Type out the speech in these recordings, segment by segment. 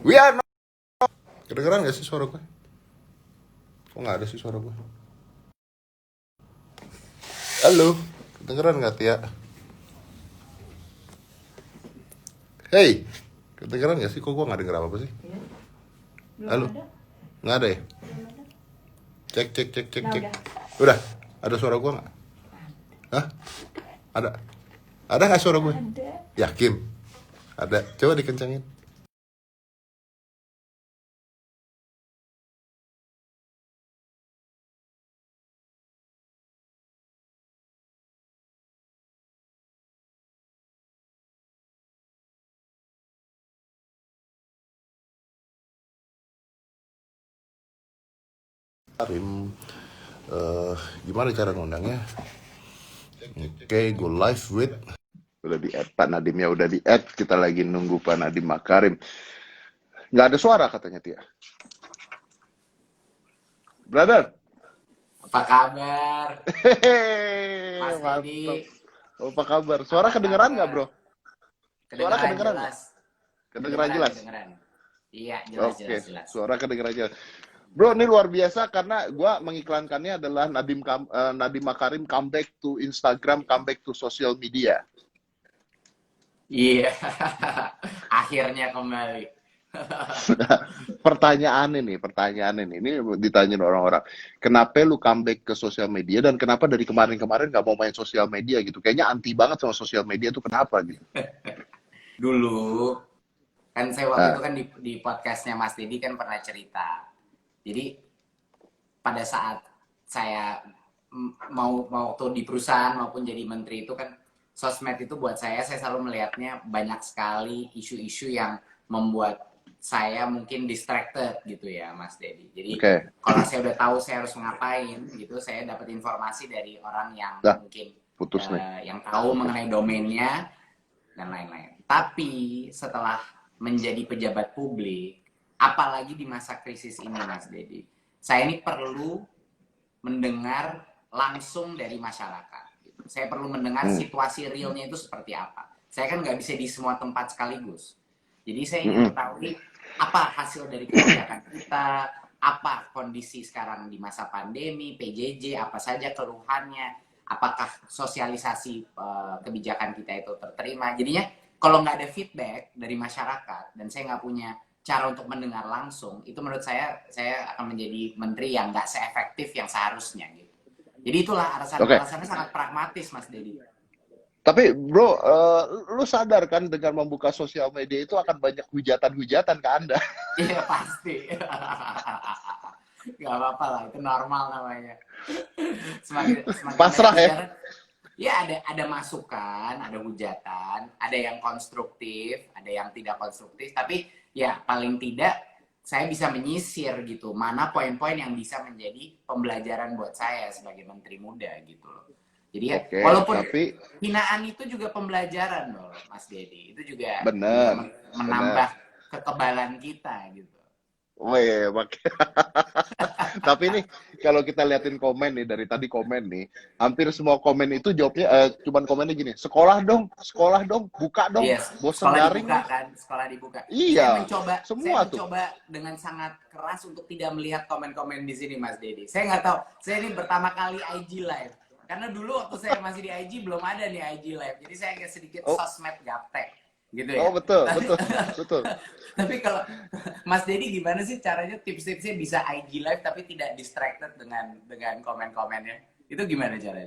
We are not. Kedengeran gak sih suara gue? Kok nggak ada sih suara gue? Halo, kedengeran nggak Tia? Hey, kedengeran gak sih? Kok gue nggak denger apa-apa sih? Iya, belum Halo, ada. nggak ada ya? Belum ada. Cek, cek, cek, cek, Nah, cek. udah. Udah, ada suara gue nggak? Hah? Ada? Ada nggak suara gue? Ada. Yakin? Ada. Coba dikencangin. Karim, gimana cara ngundangnya? Oke, go live with. Udah di add, Pak Nadimnya udah di add. Kita lagi nunggu Pak Nadim Makarim. Nggak ada suara katanya Tia. Brother. Apa kabar, Hehehe, Mas mantap. Dedi? Apa kabar? Suara Apa kedengeran nggak, kabar? bro? Suara Kedengeran kedengeran nggak? jelas. Kedengeran jelas? Kedengeran. Iya, jelas, Oke, jelas, jelas. suara kedengeran jelas. Bro, ini luar biasa karena gua mengiklankannya adalah Nadim Makarim comeback to Instagram, comeback to social media. Iya, akhirnya kembali. Pertanyaan ini ditanyain orang-orang. Kenapa lu comeback ke sosial media dan kenapa dari kemarin-kemarin nggak mau main sosial media gitu? Kayaknya anti banget sama sosial media tuh kenapa gitu? Dulu, kan saya waktu itu Nah, kan di podcastnya Mas Dedi kan pernah cerita. Jadi, pada saat saya mau waktu di perusahaan maupun jadi menteri itu kan, sosmed itu buat saya selalu melihatnya banyak sekali isu-isu yang membuat saya mungkin distracted gitu ya Mas Dedi. Jadi oke. kalau saya udah tahu saya harus ngapain gitu, saya dapat informasi dari orang yang Dah, mungkin putus nih. yang tahu mengenai domainnya dan lain-lain. Tapi setelah menjadi pejabat publik, apalagi di masa krisis ini Mas Dedi, saya ini perlu mendengar langsung dari masyarakat. Saya perlu mendengar Hmm. situasi realnya itu seperti apa. Saya kan nggak bisa di semua tempat sekaligus. Jadi saya ingin Mm-mm. mengetahui apa hasil dari kebijakan kita, apa kondisi sekarang di masa pandemi, PJJ, apa saja keluhannya, apakah sosialisasi kebijakan kita itu terterima. Jadinya kalau nggak ada feedback dari masyarakat dan saya nggak punya cara untuk mendengar langsung, itu menurut saya akan menjadi menteri yang nggak seefektif yang seharusnya gitu. Jadi itulah Oke. alasannya sangat pragmatis Mas Dedi. Tapi bro, lu sadar kan dengan membuka sosial media itu akan banyak hujatan-hujatan ke Anda. Iya pasti. Gak apa-apa lah, itu normal namanya. Semakin banyak Pasrah ya. hujatan, ya ada masukan, ada hujatan, ada yang konstruktif, ada yang tidak konstruktif. Tapi ya paling tidak saya bisa menyisir gitu, mana poin-poin yang bisa menjadi pembelajaran buat saya sebagai menteri muda gitu loh. Jadi ya, Oke, walaupun tapi hinaan itu juga pembelajaran loh, Mas Dedi. Itu juga benar, menambah benar. kekebalan kita gitu. Weh, tapi nih kalau kita liatin komen nih dari tadi komen nih, hampir semua komen itu jawabnya cuman komennya gini, sekolah dong, buka dong, Yes, bosen sekolah daring dibuka nih. kan, sekolah dibuka. Saya Iya, mencoba, saya semua tuh. mencoba dengan sangat keras untuk tidak melihat komen-komen di sini, Mas Dedi. Saya nggak tahu, saya ini pertama kali IG live. Karena dulu waktu saya masih di IG belum ada nih IG live, jadi saya agak sedikit Oh, sosmed gaptek, gitu oh ya. betul, Tapi, betul, betul. tapi kalau Mas Dedi gimana sih caranya tips-tipsnya bisa IG live tapi tidak distracted dengan komen-komennya? Itu gimana caranya?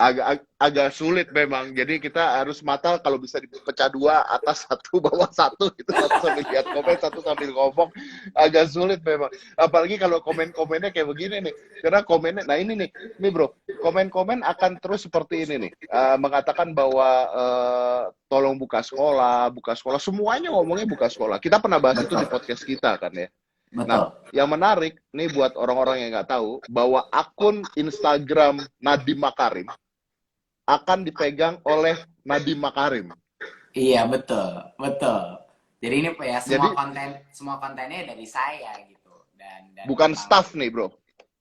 Agak sulit memang. Jadi kita harus mata kalau bisa dipecah dua, atas satu, bawah satu, gitu. Satu sambil lihat komen, satu sambil ngomong. Agak sulit memang. Apalagi kalau komen-komennya kayak begini nih. Karena komennya, nah ini nih bro, komen-komen akan terus seperti ini nih. Mengatakan bahwa tolong buka sekolah. Semuanya ngomongnya buka sekolah. Kita pernah bahas itu di Betul, podcast kita kan ya. Nah, betul. yang menarik nih buat orang-orang yang nggak tahu bahwa akun Instagram Nadiem Makarim akan dipegang oleh Nadiem Makarim. Iya betul, betul. Jadi ini ya Jadi semua kontennya dari saya gitu dan bukan memang staff nih bro.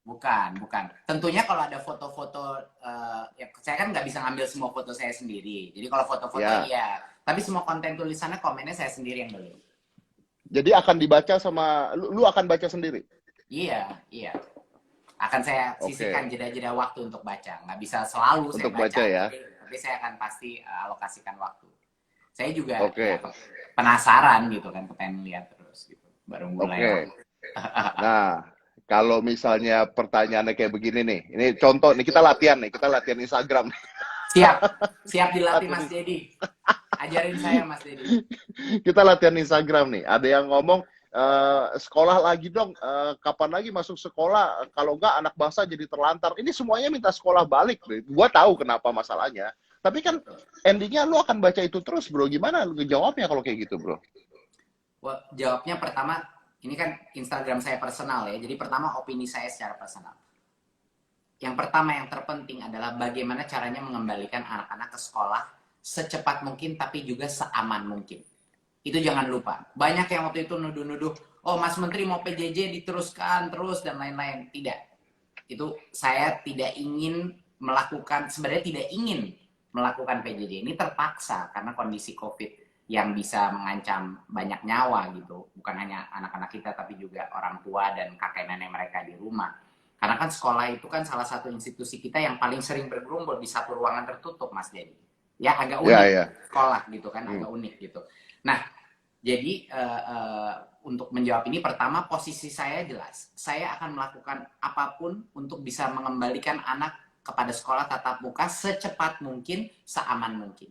bukan. Tentunya kalau ada foto-foto ya saya kan nggak bisa ngambil semua foto saya sendiri. Jadi kalau foto-foto Ya, iya, tapi semua konten tulisannya komennya saya sendiri yang beli. Jadi akan dibaca sama lu akan baca sendiri. Iya, iya. Akan saya sisihkan Oke, jeda-jeda waktu untuk baca. Nggak bisa selalu saya untuk baca, baca ya. tapi saya akan pasti alokasikan waktu. Saya juga ya Oke, penasaran gitu kan, pengen lihat terus gitu. Baru mulai lah. oke. Nah, kalau misalnya pertanyaannya kayak begini nih, ini contoh nih kita latihan Instagram. Siap, siap dilatih Latihan Mas Dedi. Ajarin saya Mas Dedi. kita latihan Instagram nih. Ada yang ngomong sekolah lagi dong, kapan lagi masuk sekolah? Kalau enggak anak bangsa jadi terlantar. Ini semuanya minta sekolah balik. Bro. Gua tahu kenapa masalahnya. Tapi kan endingnya lu akan baca itu terus, bro. Gimana lu ngejawabnya kalau kayak gitu, bro? Wah, jawabnya pertama, ini kan Instagram saya personal ya. Jadi pertama opini saya secara personal. Yang pertama yang terpenting adalah bagaimana caranya mengembalikan anak-anak ke sekolah secepat mungkin tapi juga seaman mungkin. Itu jangan lupa. Banyak yang waktu itu nuduh-nuduh, oh Mas Menteri mau PJJ diteruskan terus dan lain-lain. Tidak. Itu saya tidak ingin melakukan, sebenarnya tidak ingin melakukan PJJ. Ini terpaksa karena kondisi COVID yang bisa mengancam banyak nyawa gitu. Bukan hanya anak-anak kita tapi juga orang tua dan kakek nenek mereka di rumah. Karena kan sekolah itu kan salah satu institusi kita yang paling sering bergerombol di satu ruangan tertutup, Mas Dedi. Ya agak Ya, unik ya. sekolah gitu kan, Hmm. agak unik gitu. Nah, jadi untuk menjawab ini pertama posisi saya jelas. Saya akan melakukan apapun untuk bisa mengembalikan anak kepada sekolah tatap muka secepat mungkin, seaman mungkin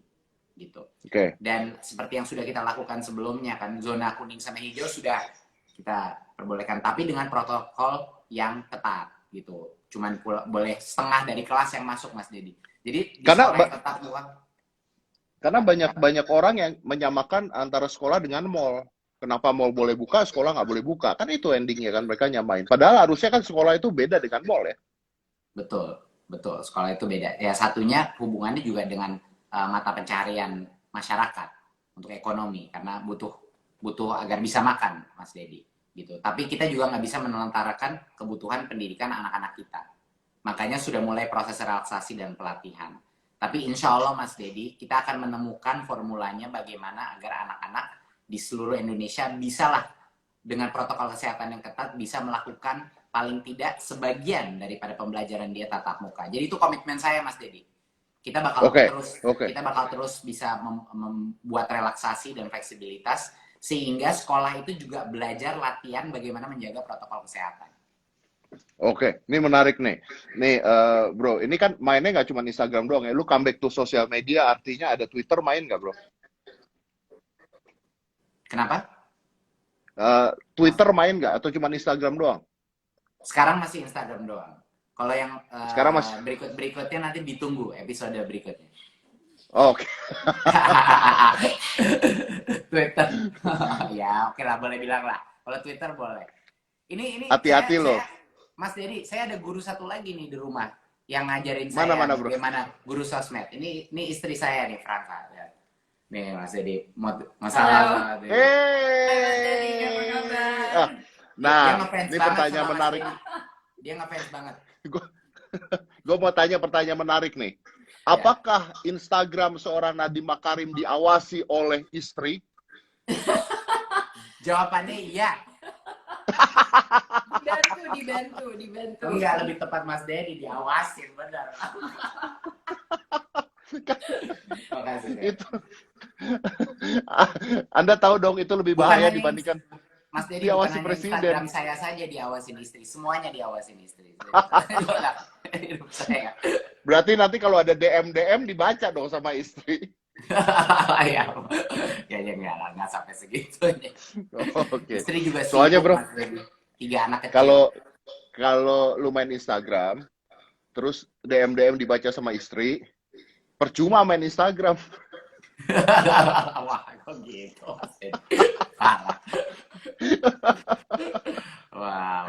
gitu. Oke. Dan seperti yang sudah kita lakukan sebelumnya kan, zona kuning sama hijau sudah kita perbolehkan, tapi dengan protokol yang ketat gitu. Cuman boleh setengah dari kelas yang masuk, Mas Dedi. Jadi di Karena sekolah yang tetap muka. karena banyak orang yang menyamakan antara sekolah dengan mall. Kenapa mall boleh buka, sekolah nggak boleh buka? Kan itu endingnya kan mereka nyamain. Padahal harusnya kan sekolah itu beda dengan mall ya. Betul, betul. Sekolah itu beda. Ya satunya hubungannya juga dengan mata pencaharian masyarakat untuk ekonomi karena butuh butuh agar bisa makan, Mas Dedi. Gitu. Tapi kita juga nggak bisa menelantarkan kebutuhan pendidikan anak-anak kita. Makanya sudah mulai proses relaksasi dan pelatihan. Tapi insya Allah Mas Dedi, kita akan menemukan formulanya bagaimana agar anak-anak di seluruh Indonesia bisalah dengan protokol kesehatan yang ketat bisa melakukan paling tidak sebagian daripada pembelajaran dia tatap muka. Jadi itu komitmen saya Mas Dedi. Oke, oke. Kita bakal terus bisa membuat relaksasi dan fleksibilitas sehingga sekolah itu juga belajar latihan bagaimana menjaga protokol kesehatan. Oke, ini menarik nih. Nih, bro, ini kan mainnya nggak cuma Instagram doang ya. Lu comeback to sosial media, artinya ada Twitter main nggak, bro? Kenapa? Twitter main nggak? Atau cuma Instagram doang? Sekarang masih Instagram doang. Kalau yang Sekarang masih... berikutnya nanti ditunggu episode berikutnya. Oke. Twitter. Ya, oke lah boleh bilang lah. Kalau Twitter boleh. Ini Hati-hati loh. Mas Dedi, saya ada guru satu lagi nih di rumah yang ngajarin saya Mana-mana, bro? bagaimana guru sosmed. Ini istri saya nih, Franka. Ya. Nih Mas Dedi, masalah. Hey. Ah, Dia nah, ngefans ini banget pertanyaan sama Mas menarik. Dedi. Dia ngefans banget. Gue mau tanya pertanyaan menarik nih. Ya. Apakah Instagram seorang Nadiem Makarim diawasi oleh istri? Jawabannya iya. Dibantu. Enggak, lebih tepat Mas Dedi diawasin, benar. Makasih. Itu Anda tahu dong itu lebih bahaya dibandingkan Mas Dedi diawasi bukan hanya presiden. Instagram saya saja diawasin istri, semuanya diawasin istri. Hidup saya. Berarti nanti kalau ada DM dibaca dong sama istri. Ya, ya nggak sampai segitunya. Oke. Istri juga sibuk, Soalnya bro, Mas Dedi. 3 anak kecil. Kalau lu main Instagram, terus DM dibaca sama istri, percuma main Instagram. Wah, kok gitu. Parah. Wah.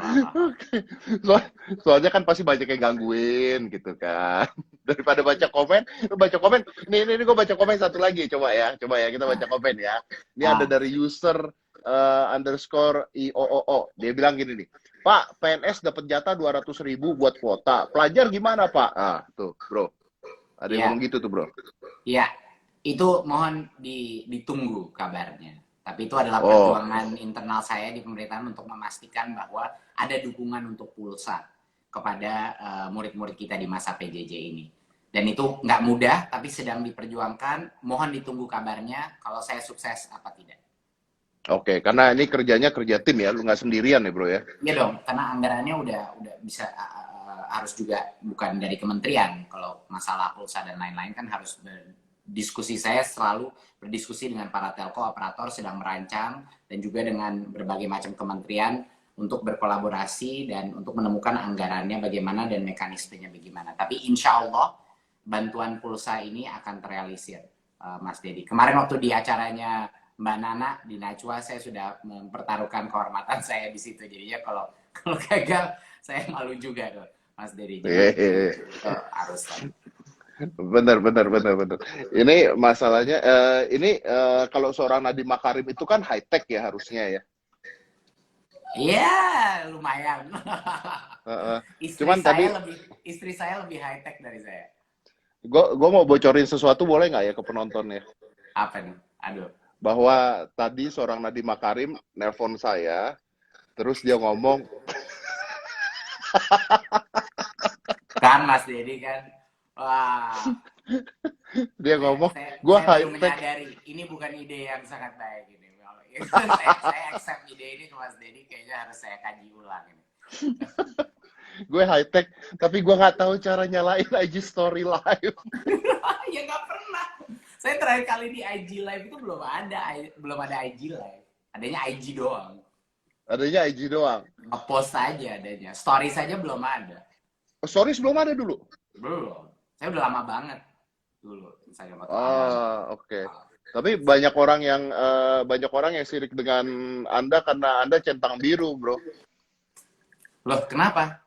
Soalnya kan pasti banyak yang gangguin gitu kan. Daripada baca komen, lu baca komen. Ini gue baca komen satu lagi, coba ya kita baca komen ya. Ini ada dari user underscore IOOO. Dia bilang gini nih, Pak, PNS dapat jatah 200.000 buat kuota. Pelajar gimana Pak? Ah, tuh bro. Ada yang ngomong gitu tuh bro. Iya, itu mohon ditunggu kabarnya. Tapi itu adalah Oh, perjuangan internal saya di pemerintahan untuk memastikan bahwa ada dukungan untuk pulsa kepada murid-murid kita di masa PJJ ini. Dan itu nggak mudah, tapi sedang diperjuangkan. Mohon ditunggu kabarnya kalau saya sukses apa tidak. oke. Karena ini kerjanya kerja tim ya, lu nggak sendirian ya bro ya. Iya dong, karena anggarannya udah bisa harus juga bukan dari kementerian. Kalau masalah pulsa dan lain-lain kan harus diskusi, saya selalu berdiskusi dengan para telco operator sedang merancang dan juga dengan berbagai macam kementerian untuk berkolaborasi dan untuk menemukan anggarannya bagaimana dan mekanismenya bagaimana. Tapi insya Allah bantuan pulsa ini akan terrealisir, Mas Dedi. Kemarin waktu di acaranya Mbak Nana di Najwa, saya sudah mempertaruhkan kehormatan saya di situ. Jadinya kalau gagal saya malu juga tuh, Mas Dedi. Jadi harus. Benar. Ini masalahnya, kalau seorang Nadiem Makarim itu kan high tech ya harusnya ya. Iya, lumayan. Heeh. Istri Cuman tadi saya lebih high tech dari saya. gue mau bocorin sesuatu boleh nggak ya ke penonton ya? Apa nih? Aduh. Bahwa tadi seorang Nadiem Makarim nelpon saya, terus dia ngomong, Kan Mas Dedi kan. Wah, dia ngomong, gue saya high baru tech, menyadari ini bukan ide yang sangat baik ini. saya accept ide ini ke Mas Dedi, kayaknya harus saya kaji ulang ini. gue high tech, tapi gue nggak tahu cara nyalain IG Story Live. Ya nggak pernah. Saya terakhir kali di IG Live itu belum ada IG Live. Adanya IG doang. Adanya IG doang. Nge-post aja adanya. Story saja belum ada. Oh, stories belum ada dulu. Belum. Saya udah lama banget dulu Instagram atau Oke. Tapi banyak orang yang sirik dengan Anda karena Anda centang biru, bro. Loh, kenapa?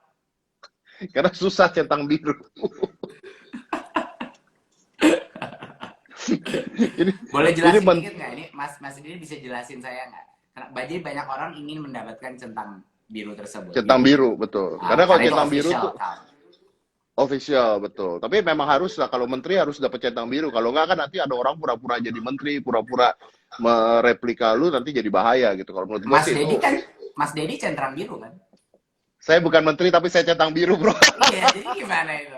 Karena susah centang biru. Boleh jelasin ini dikit nggak? Ini Mas ini bisa jelasin saya nggak? Karena banyak orang ingin mendapatkan centang biru tersebut. centang biru, betul. Karena kalau itu centang biru official, tuh official, betul. Tapi memang harus lah, kalau menteri harus dapat centang biru. Kalau nggak kan nanti ada orang pura-pura jadi menteri, pura-pura mereplika lu, nanti jadi bahaya gitu. Kalau menurut gue sih itu. Mas Dedi centang biru kan? Saya bukan menteri tapi saya centang biru, bro. Iya, jadi gimana itu?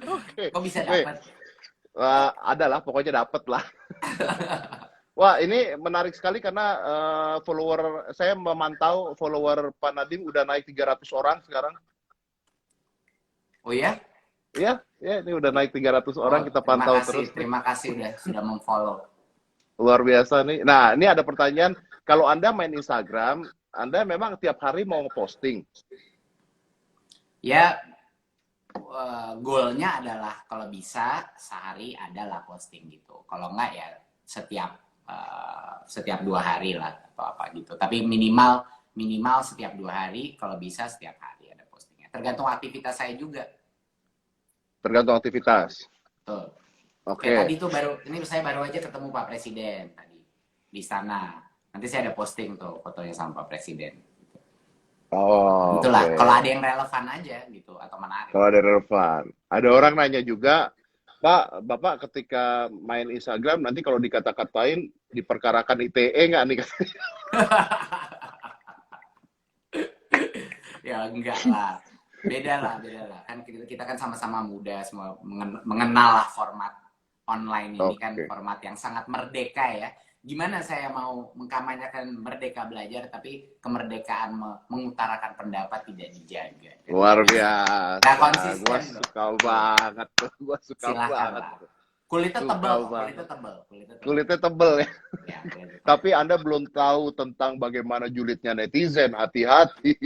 Oke. Kok bisa dapat? Ada lah, pokoknya dapat lah. Wah, ini menarik sekali karena follower saya memantau follower Pak Nadiem udah naik 300 orang sekarang. Oh ya? Iya, ini udah naik 300 orang, kita pantau terus. Terima kasih sudah memfollow. Luar biasa nih. Nah, ini ada pertanyaan, kalau Anda main Instagram, Anda memang tiap hari mau ngeposting? Ya, goalnya adalah kalau bisa sehari adalah posting gitu. Kalau enggak ya setiap 2 hari lah atau apa gitu. Tapi minimal setiap 2 hari, kalau bisa setiap hari ada postingnya. Tergantung aktivitas saya juga. Tergantung aktivitas. Betul. Oke. Tadi tuh saya baru aja ketemu Pak Presiden tadi di sana. Nanti saya ada posting tuh fotonya sama Pak Presiden. Oh, itulah. Okay. Kalau ada yang relevan aja gitu atau menarik. Kalau ada relevan. Ada orang nanya juga, Pak, Bapak ketika main Instagram nanti kalau dikata-katain diperkarakan ITE nggak nih? Ya enggak lah. Beda lah. Kan kita kan sama-sama muda, semua mengenal lah format online ini. Kan format yang sangat merdeka ya. Gimana saya mau mengkampanyekan merdeka belajar tapi kemerdekaan mengutarakan pendapat tidak dijaga. Luar biasa. Nah, konsisten. Gua suka banget. Gua suka banget. Kulitnya tebal. Kulitnya tebal ya. Ya tapi Anda belum tahu tentang bagaimana julidnya netizen. Hati-hati.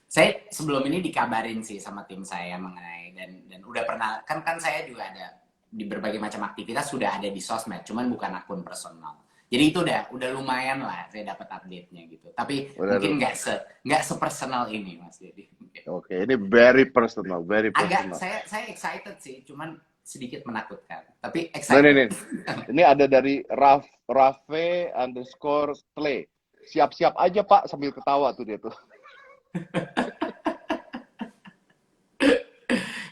Saya sebelum ini dikabarin sih sama tim saya mengenai dan udah pernah kan saya juga ada di berbagai macam aktivitas, sudah ada di sosmed, cuman bukan akun personal. Jadi itu udah lumayan lah saya dapat update-nya gitu. Tapi mungkin nggak sepersonal ini Mas. Jadi Oke, ini very personal. Agak saya excited sih, cuman sedikit menakutkan. Tapi excited. Ini ada dari Rafe_Tle. Siap-siap aja Pak, sambil ketawa tuh dia tuh.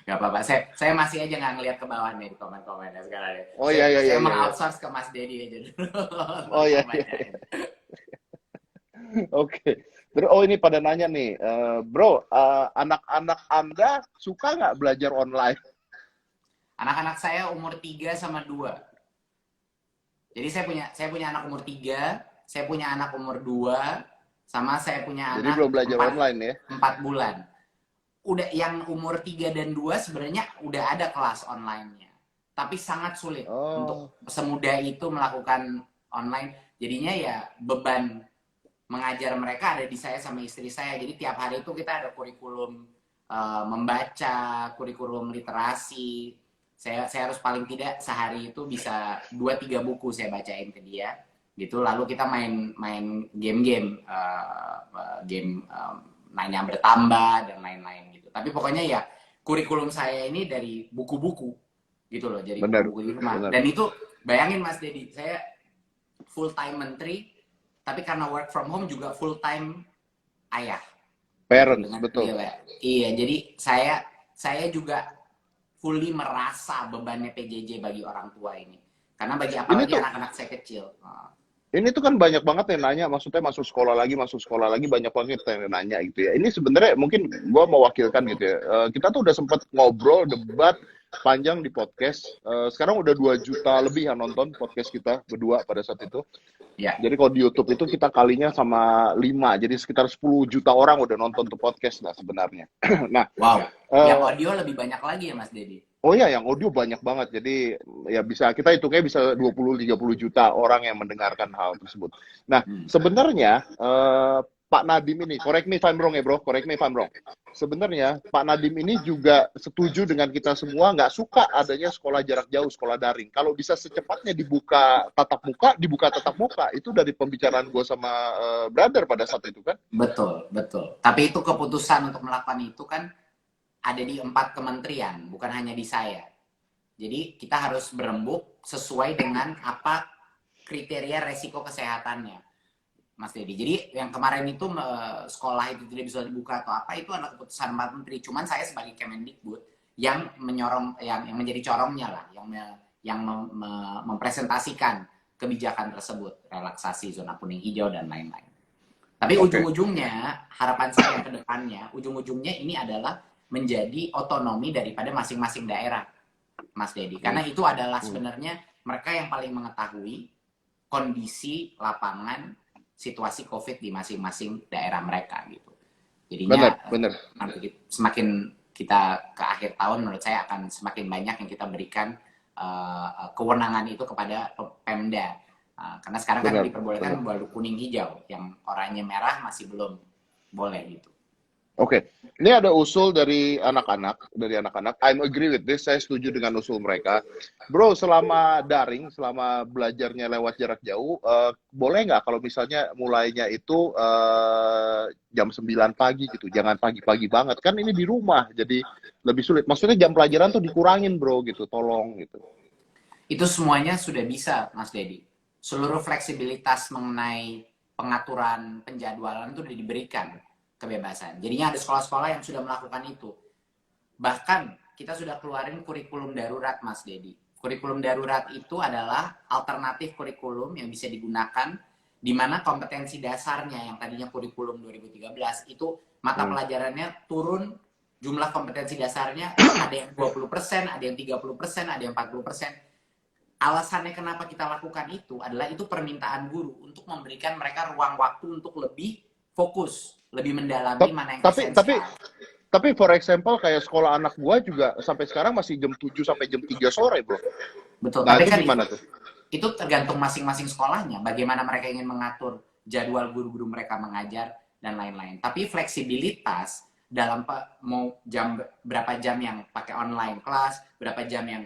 Gak apa-apa. Saya masih aja nggak ngeliat ke bawah nih di komen-komennya sekarang. Ya. Oh Saya, iya iya iya saya iya. Iya. outsource ke Mas Dedi aja dulu. Oh iya iya. Bacain. Oke. Terus ini pada nanya nih, bro, anak-anak Anda suka nggak belajar online? Anak-anak saya umur 3 sama 2. Jadi saya punya anak umur 3, saya punya anak umur 2, sama saya punya Jadi anak belum belajar 4, online ya? 4 bulan. Udah yang umur 3 dan 2 sebenarnya udah ada kelas online-nya. Tapi sangat sulit Oh, untuk semudah itu melakukan online. Jadinya ya beban mengajar mereka ada di saya sama istri saya. Jadi tiap hari itu kita ada kurikulum membaca, kurikulum literasi. Saya harus paling tidak sehari itu bisa 2-3 buku saya bacain ke dia. Gitu. Lalu kita main game-game, game nanya bertambah dan lain-lain gitu. Tapi pokoknya ya kurikulum saya ini dari buku-buku gitu loh, jadi benar, buku-buku di rumah. benar. Dan itu bayangin Mas Dedi, saya full time menteri, tapi karena work from home juga full time ayah gitu Parents, dengan betul. iya, jadi saya juga fully merasa bebannya PJJ bagi orang tua ini, karena bagi Ini apalagi tuh, anak-anak saya kecil. ini tuh kan banyak banget yang nanya, maksudnya masuk sekolah lagi banyak banget yang nanya gitu ya. Ini sebenarnya mungkin gua mewakilkan gitu ya. Kita tuh udah sempat ngobrol, debat panjang di podcast. Sekarang udah 2 juta lebih yang nonton podcast kita berdua pada saat itu. Ya, Jadi kalau di YouTube itu kita kalinya sama 5, jadi sekitar 10 juta orang udah nonton tuh podcast lah sebenarnya. Nah, wow. Yang eh, audio lebih banyak lagi ya Mas Dedi. oh ya, yang audio banyak banget. Jadi ya bisa kita hitungnya bisa 20-30 juta orang yang mendengarkan hal tersebut. Nah, Hmm. sebenarnya Pak Nadiem ini, correct me if I'm wrong ya bro, correct me if I'm wrong. Sebenarnya Pak Nadiem ini juga setuju dengan kita semua, nggak suka adanya sekolah jarak jauh, sekolah daring. Kalau bisa secepatnya dibuka tatap muka, itu dari pembicaraan gue sama brother pada saat itu kan. Betul, betul. Tapi itu keputusan untuk melakukan itu kan ada di 4 kementerian, bukan hanya di saya. Jadi kita harus berembuk sesuai dengan apa kriteria resiko kesehatannya, Mas Dedi. Jadi yang kemarin itu sekolah itu tidak bisa dibuka atau apa, itu adalah keputusan 4 menteri. Cuman saya sebagai Kemendikbud yang menyorong, yang menjadi corongnya lah, yang mempresentasikan kebijakan tersebut, relaksasi zona kuning hijau dan lain-lain. Tapi Oke. ujung-ujungnya, harapan saya ke depannya, ujung-ujungnya ini adalah menjadi otonomi daripada masing-masing daerah, Mas Dedi. Karena itu adalah sebenarnya mereka yang paling mengetahui kondisi lapangan, situasi COVID di masing-masing daerah mereka gitu. Jadinya Benar. nanti semakin kita ke akhir tahun, menurut saya akan semakin banyak yang kita berikan kewenangan itu kepada Pemda. Karena sekarang kan Benar. diperbolehkan baru kuning hijau, yang oranye merah masih belum boleh gitu. Oke, ini ada usul dari anak-anak, I'm agree with this, saya setuju dengan usul mereka. Bro, selama daring, selama belajarnya lewat jarak jauh, boleh nggak kalau misalnya mulainya itu jam 9 pagi gitu, jangan pagi-pagi banget, kan ini di rumah, jadi lebih sulit. Maksudnya jam pelajaran tuh dikurangin bro, gitu, tolong gitu. Itu semuanya sudah bisa, Mas Dedi. Seluruh fleksibilitas mengenai pengaturan penjadwalan itu sudah diberikan kebebasan. Jadinya ada sekolah-sekolah yang sudah melakukan itu. Bahkan kita sudah keluarin kurikulum darurat, Mas Dedi. Kurikulum darurat itu adalah alternatif kurikulum yang bisa digunakan di mana kompetensi dasarnya yang tadinya kurikulum 2013 itu mata pelajarannya turun, jumlah kompetensi dasarnya ada yang 20%, ada yang 30%, ada yang 40%. Alasannya kenapa kita lakukan itu adalah itu permintaan guru untuk memberikan mereka ruang waktu untuk lebih fokus, lebih mendalami mana yang esensial. Tapi for example kayak sekolah anak gua juga sampai sekarang masih jam 7 sampai jam 3 sore, bro. Betul, Nah, tapi itu kan gimana tuh? itu tergantung masing-masing sekolahnya, bagaimana mereka ingin mengatur jadwal guru-guru mereka mengajar dan lain-lain. Tapi fleksibilitas dalam mau berapa jam yang pakai online class, berapa jam yang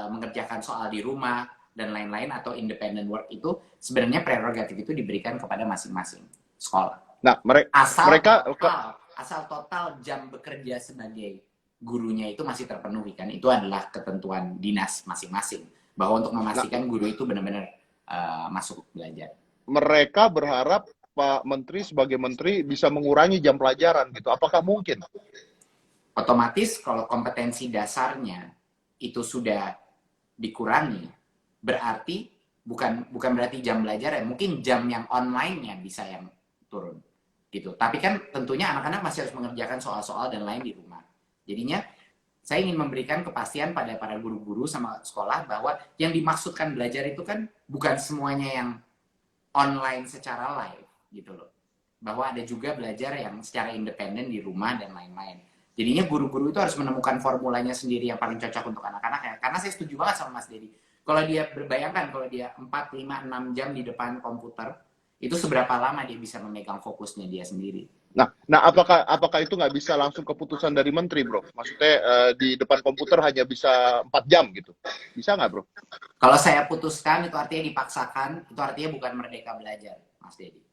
mengerjakan soal di rumah dan lain-lain atau independent work itu sebenarnya prerogatif itu diberikan kepada masing-masing sekolah. Nah, Asal total jam bekerja sebagai gurunya itu masih terpenuhi kan, itu adalah ketentuan dinas masing-masing bahwa untuk memastikan guru itu benar-benar masuk belajar. Mereka berharap Pak Menteri sebagai menteri bisa mengurangi jam pelajaran gitu. Apakah mungkin? Otomatis kalau kompetensi dasarnya itu sudah dikurangi, berarti bukan berarti jam belajar ya, mungkin jam yang online-nya bisa yang turun gitu. Tapi kan tentunya anak-anak masih harus mengerjakan soal-soal dan lain di rumah. Jadinya saya ingin memberikan kepastian pada para guru-guru sama sekolah bahwa yang dimaksudkan belajar itu kan bukan semuanya yang online secara live gitu loh. Bahwa ada juga belajar yang secara independen di rumah dan lain-lain. Jadinya guru-guru itu harus menemukan formulanya sendiri yang paling cocok untuk anak-anak ya. Karena saya setuju banget sama Mas Dedi. Kalau dia berbayangkan kalau dia 4, 5, 6 jam di depan komputer, itu seberapa lama dia bisa memegang fokusnya dia sendiri. Nah, apakah itu nggak bisa langsung keputusan dari menteri, bro? Maksudnya di depan komputer hanya bisa 4 jam gitu. Bisa nggak, bro? Kalau saya putuskan, itu artinya dipaksakan, itu artinya bukan merdeka belajar, Mas Dedi.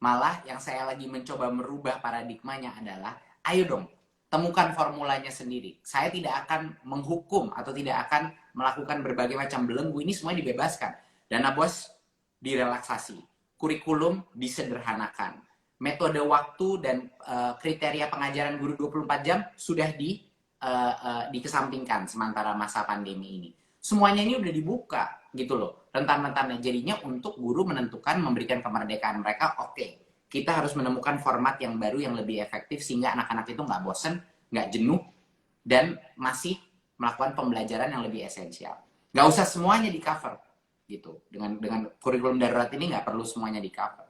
Malah yang saya lagi mencoba merubah paradigmanya adalah, ayo dong, temukan formulanya sendiri. Saya tidak akan menghukum atau tidak akan melakukan berbagai macam belenggu, ini semuanya dibebaskan. Dana bos direlaksasi, kurikulum disederhanakan, metode waktu dan kriteria pengajaran guru 24 jam sudah dikesampingkan sementara masa pandemi ini. Semuanya ini udah dibuka gitu loh, rentan-rentannya. Jadinya untuk guru menentukan memberikan kemerdekaan mereka, oke. Kita harus menemukan format yang baru yang lebih efektif sehingga anak-anak itu nggak bosen, nggak jenuh, dan masih melakukan pembelajaran yang lebih esensial. Nggak usah semuanya di cover gitu. Dengan kurikulum darurat ini nggak perlu semuanya di cover.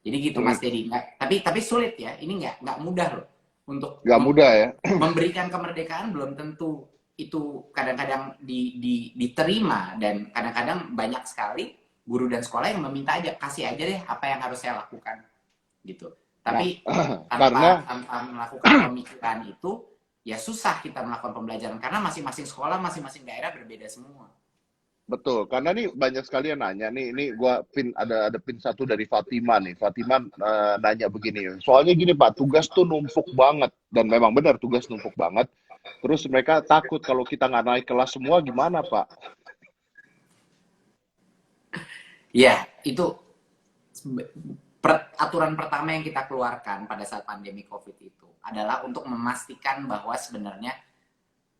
Jadi gitu Mas Dedi. Tapi sulit ya. Ini nggak mudah loh untuk Nggak mudah ya. memberikan kemerdekaan. Belum tentu itu kadang-kadang diterima, dan kadang-kadang banyak sekali guru dan sekolah yang meminta aja, kasih aja deh apa yang harus saya lakukan gitu. Tapi tanpa melakukan pemikiran itu ya susah kita melakukan pembelajaran karena masing-masing sekolah, masing-masing daerah berbeda semua. Betul, karena nih banyak sekali yang nanya nih, ini gua ada pin satu dari Fatima nih. Fatima nanya begini, soalnya gini Pak, tugas tuh numpuk banget, dan memang benar tugas numpuk banget. Terus mereka takut kalau kita nggak naik kelas semua gimana Pak? Ya, itu aturan pertama yang kita keluarkan pada saat pandemi COVID itu adalah untuk memastikan bahwa sebenarnya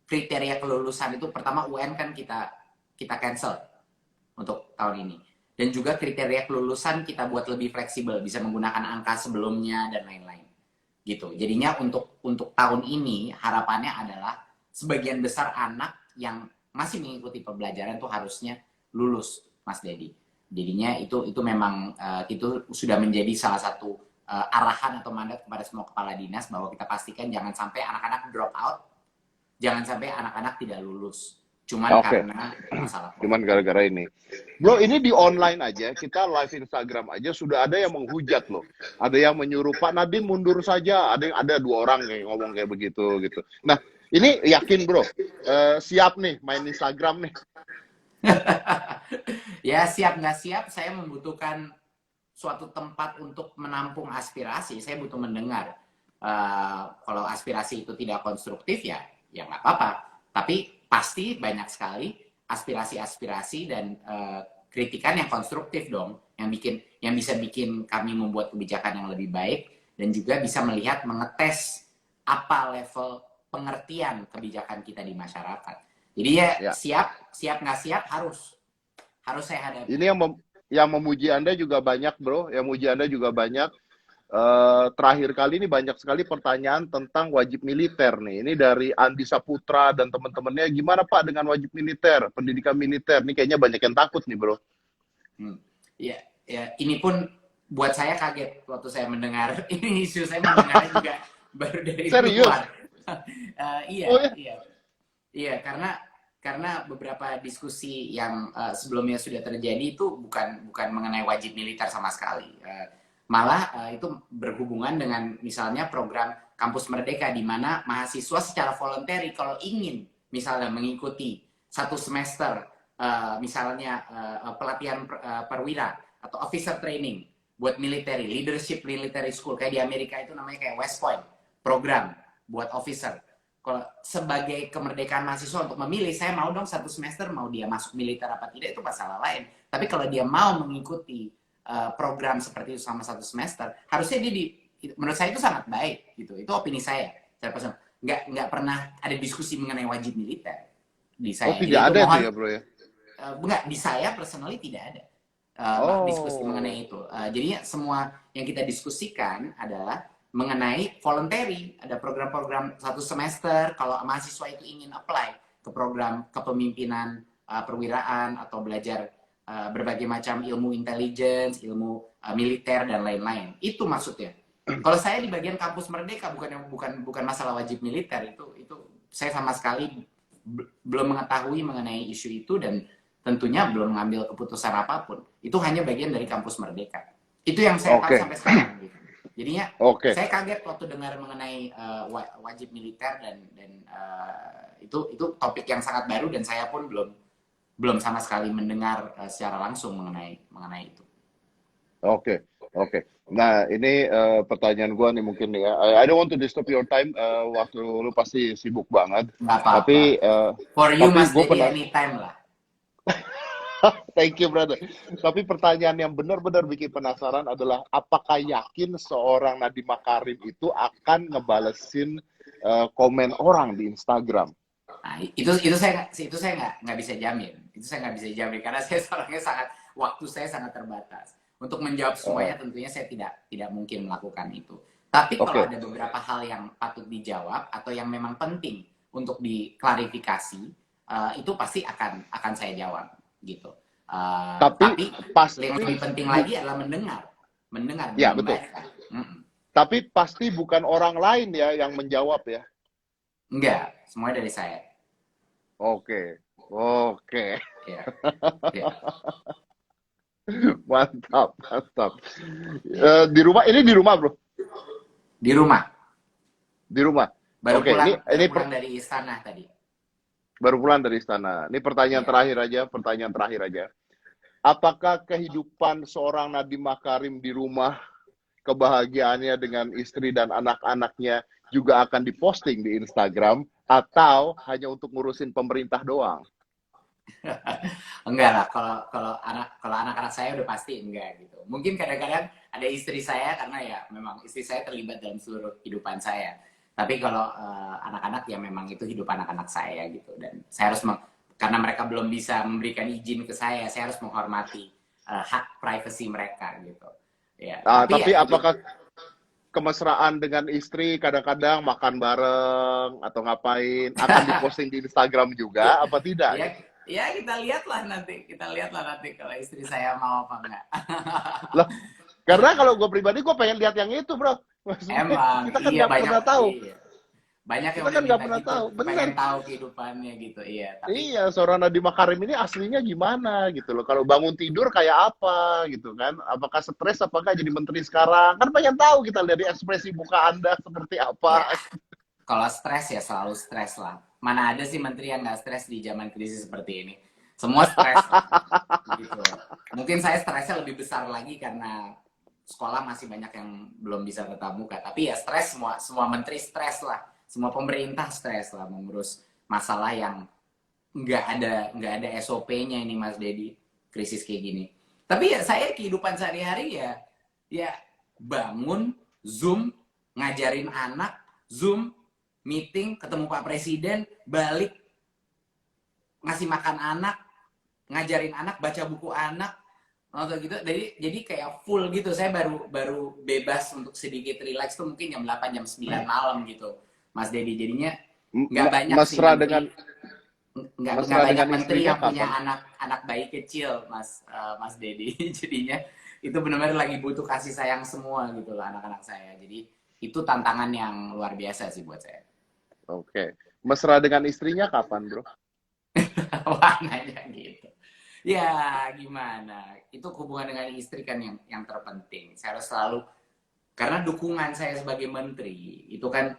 kriteria kelulusan itu pertama UN kan kita cancel untuk tahun ini, dan juga kriteria kelulusan kita buat lebih fleksibel, bisa menggunakan angka sebelumnya dan lain-lain gitu. Jadinya untuk tahun ini harapannya adalah sebagian besar anak yang masih mengikuti pembelajaran itu harusnya lulus, Mas Dedi. Jadinya itu memang itu sudah menjadi salah satu arahan atau mandat kepada semua kepala dinas bahwa kita pastikan jangan sampai anak-anak drop out, jangan sampai anak-anak tidak lulus. Karena masalah. Cuman gara-gara ini. Bro, ini di online aja, kita live Instagram aja sudah ada yang menghujat loh. Ada yang menyuruh Pak Nadiem mundur saja. Ada 2 orang yang ngomong kayak begitu gitu. Nah, ini yakin bro, siap nih main Instagram nih. Ya siap nggak siap, saya membutuhkan suatu tempat untuk menampung aspirasi. Saya butuh mendengar. Kalau aspirasi itu tidak konstruktif ya nggak apa-apa. Tapi pasti banyak sekali aspirasi-aspirasi dan kritikan yang konstruktif dong, yang bisa bikin kami membuat kebijakan yang lebih baik dan juga bisa melihat mengetes apa level pengertian kebijakan kita di masyarakat. Jadi ya. siap nggak siap harus saya hadapi. Ini yang memuji Anda juga banyak bro, yang memuji Anda juga banyak. Terakhir kali ini banyak sekali pertanyaan tentang wajib militer nih. Ini dari Andi Saputra dan teman-temannya. Gimana Pak dengan wajib militer, pendidikan militer? Ini kayaknya banyak yang takut nih bro. Ya, ini pun buat saya kaget waktu saya mendengar ini isu. Saya mendengarnya juga baru dari luar. Iya, karena beberapa diskusi yang sebelumnya sudah terjadi itu bukan mengenai wajib militer sama sekali. Malah itu berhubungan dengan misalnya program Kampus Merdeka, di mana mahasiswa secara voluntary kalau ingin misalnya mengikuti 1 semester misalnya pelatihan perwira atau officer training buat military, leadership military school, kayak di Amerika itu namanya kayak West Point program buat officer. Kalau sebagai kemerdekaan mahasiswa untuk memilih, saya mau dong 1 semester, mau dia masuk militer apa tidak itu masalah lain. Tapi kalau dia mau mengikuti program seperti itu selama 1 semester, harusnya menurut saya itu sangat baik gitu. Itu opini saya. nggak pernah ada diskusi mengenai wajib militer di Oh, saya. Jadi tidak itu ada itu mohon, ya, Bro ya? enggak, di saya personally tidak ada diskusi Oh, mengenai itu. Jadinya semua yang kita diskusikan adalah mengenai voluntary, ada program-program satu semester kalau mahasiswa itu ingin apply ke program kepemimpinan perwiraan atau belajar berbagai macam ilmu intelligence, ilmu militer dan lain-lain. Itu maksudnya. Kalau saya di bagian kampus Merdeka bukan masalah wajib militer, itu saya sama sekali belum mengetahui mengenai isu itu dan tentunya belum mengambil keputusan apapun. Itu hanya bagian dari kampus Merdeka. Itu yang saya tahu oke, sampai sekarang. Gitu. Jadinya oke. saya kaget waktu dengar mengenai wajib militer dan itu topik yang sangat baru dan saya pun belum sama sekali mendengar secara langsung mengenai itu. Oke, oke. Nah, ini pertanyaan gua nih mungkin ya. I don't want to disturb your time. Waktu lu pasti sibuk banget. Nggak apa-apa. Tapi For you, Mas gue Dedi, pernah. anytime lah. Thank you, brother. Tapi pertanyaan yang benar-benar bikin penasaran adalah apakah yakin seorang Nadiem Makarim itu akan ngebalesin komen orang di Instagram? Nah, itu saya nggak bisa jamin. Itu saya nggak bisa jamin karena saya orangnya waktu saya sangat terbatas. Untuk menjawab Uh, semuanya tentunya saya tidak mungkin melakukan itu. Tapi kalau oke, ada beberapa hal yang patut dijawab atau yang memang penting untuk diklarifikasi, itu pasti akan saya jawab gitu. tapi Tapi pasti yang lebih penting lagi adalah mendengar dan ya betul. membaca. Tapi pasti bukan orang lain ya yang menjawab ya. Enggak, semuanya dari saya. Oke, oke, Ya, ya, mantap, mantap. ya. Di rumah ini di rumah bro, Di rumah. di rumah. Baru Oke, pulang baru ini pulang dari istana tadi. baru pulang dari istana. Ini pertanyaan Iya. terakhir aja, pertanyaan terakhir aja. Apakah kehidupan seorang Nadiem Makarim di rumah, kebahagiaannya dengan istri dan anak-anaknya juga akan diposting di Instagram atau hanya untuk ngurusin pemerintah doang? Enggak lah, kalau anak-anak saya udah pasti enggak gitu. Mungkin kadang-kadang ada istri saya karena ya memang istri saya terlibat dalam seluruh kehidupan saya. Tapi kalau anak-anak ya memang itu hidup anak-anak saya gitu dan saya harus karena mereka belum bisa memberikan izin ke saya harus menghormati hak privasi mereka gitu. Ya, tapi ya Tapi itu apakah kemesraan dengan istri kadang-kadang makan bareng atau ngapain akan diposting di Instagram juga apa tidak ya gitu? ya kita lihatlah nanti kalau istri saya mau apa enggak. Lah, karena kalau gue pribadi gue pengen lihat yang itu bro. Maksudnya Emang, kita kan iya nggak pernah tahu. iya. Banyak yang Kita udah kan nggak minta pernah gitu, tahu. Bener. pengen tahu kehidupannya gitu, iya. Tapi Iya, seorang Nadiem Makarim ini aslinya gimana gitu loh. Kalau bangun tidur kayak apa gitu kan? Apakah stres apakah jadi menteri sekarang? Kan pengen tahu kita dari ekspresi muka Anda seperti ya, apa. kalau stres ya selalu stres lah. Mana ada sih menteri yang nggak stres di zaman krisis seperti ini? Semua stres lah, gitu. Mungkin saya stresnya lebih besar lagi karena sekolah masih banyak yang belum bisa tatap muka. Tapi ya stres semua menteri stres lah. Semua pemerintah stres lah mengurus masalah yang nggak ada SOP-nya ini Mas Dedi, krisis kayak gini. Tapi ya saya kehidupan sehari-hari ya bangun, Zoom, ngajarin anak, Zoom, meeting, ketemu Pak Presiden, balik ngasih makan anak, ngajarin anak, baca buku anak, nonton gitu. Jadi kayak full gitu. Saya baru bebas untuk sedikit relax tuh mungkin jam 8 jam 9 malam gitu. Mas Dedi jadinya nggak banyak sih Mesra dengan menteri nggak mesra banyak dengan menteri istrinya yang punya kapan? anak bayi kecil Mas Dedi. Jadinya itu benar-benar lagi butuh kasih sayang semua gitu loh anak-anak saya. Jadi itu tantangan yang luar biasa sih buat saya. Oke. Mesra dengan istrinya kapan, Bro? Wah, nanya gitu. Ya gimana? Itu hubungan dengan istri kan yang terpenting. Saya harus selalu karena dukungan saya sebagai menteri itu kan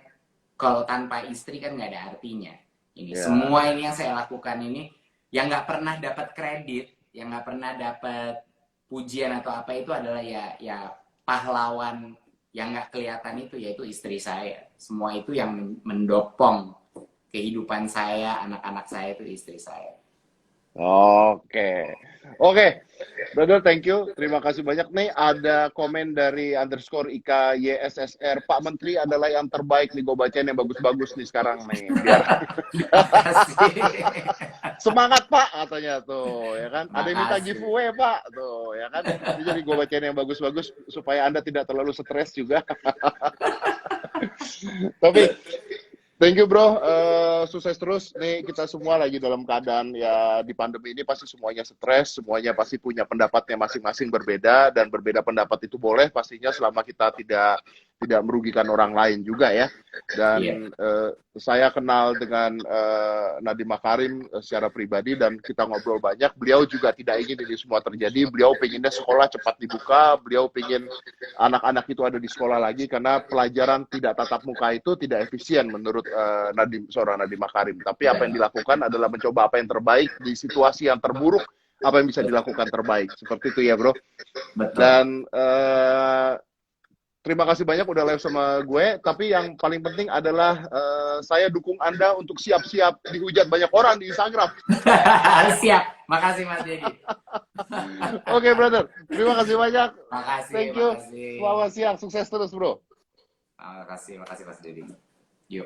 kalau tanpa istri kan nggak ada artinya. Ini Ya. semua ini yang saya lakukan ini yang nggak pernah dapat kredit, yang nggak pernah dapat pujian atau apa itu adalah ya pahlawan yang nggak kelihatan itu yaitu istri saya. Semua itu yang mendopong kehidupan saya, anak-anak saya itu istri saya. Oke. Oke, brother, thank you. Terima kasih banyak nih. Ada komen dari _IKA YSSR. Pak Menteri adalah yang terbaik nih. Gue bacain yang bagus-bagus nih sekarang nih. Biar Makasih. semangat Pak katanya tuh, ya kan? Ada yang minta Makasih. giveaway Pak, tuh, ya kan? Jadi gue bacain yang bagus-bagus supaya Anda tidak terlalu stres juga. Tapi thank you bro, sukses terus. Nih kita semua lagi dalam keadaan ya di pandemi ini pasti semuanya stres, semuanya pasti punya pendapatnya masing-masing berbeda dan berbeda pendapat itu boleh pastinya selama kita tidak merugikan orang lain juga ya. Dan saya kenal dengan Nadiem Makarim secara pribadi dan kita ngobrol banyak. Beliau juga tidak ingin ini semua terjadi. Beliau pengennya sekolah cepat dibuka. Beliau pengen anak-anak itu ada di sekolah lagi karena pelajaran tidak tatap muka itu tidak efisien menurut seorang Nadiem Makarim. Tapi apa yang dilakukan adalah mencoba apa yang terbaik di situasi yang terburuk, apa yang bisa dilakukan terbaik. Seperti itu ya bro. Betul. Dan terima kasih banyak udah live sama gue. Tapi yang paling penting adalah saya dukung Anda untuk siap-siap dihujat banyak orang di Instagram. Siap. Makasih Mas Dedi. Oke brother, terima kasih banyak. Makasih. Thank you. Makasih. Selamat siang, sukses terus bro. Makasih Mas Dedi. Yuk.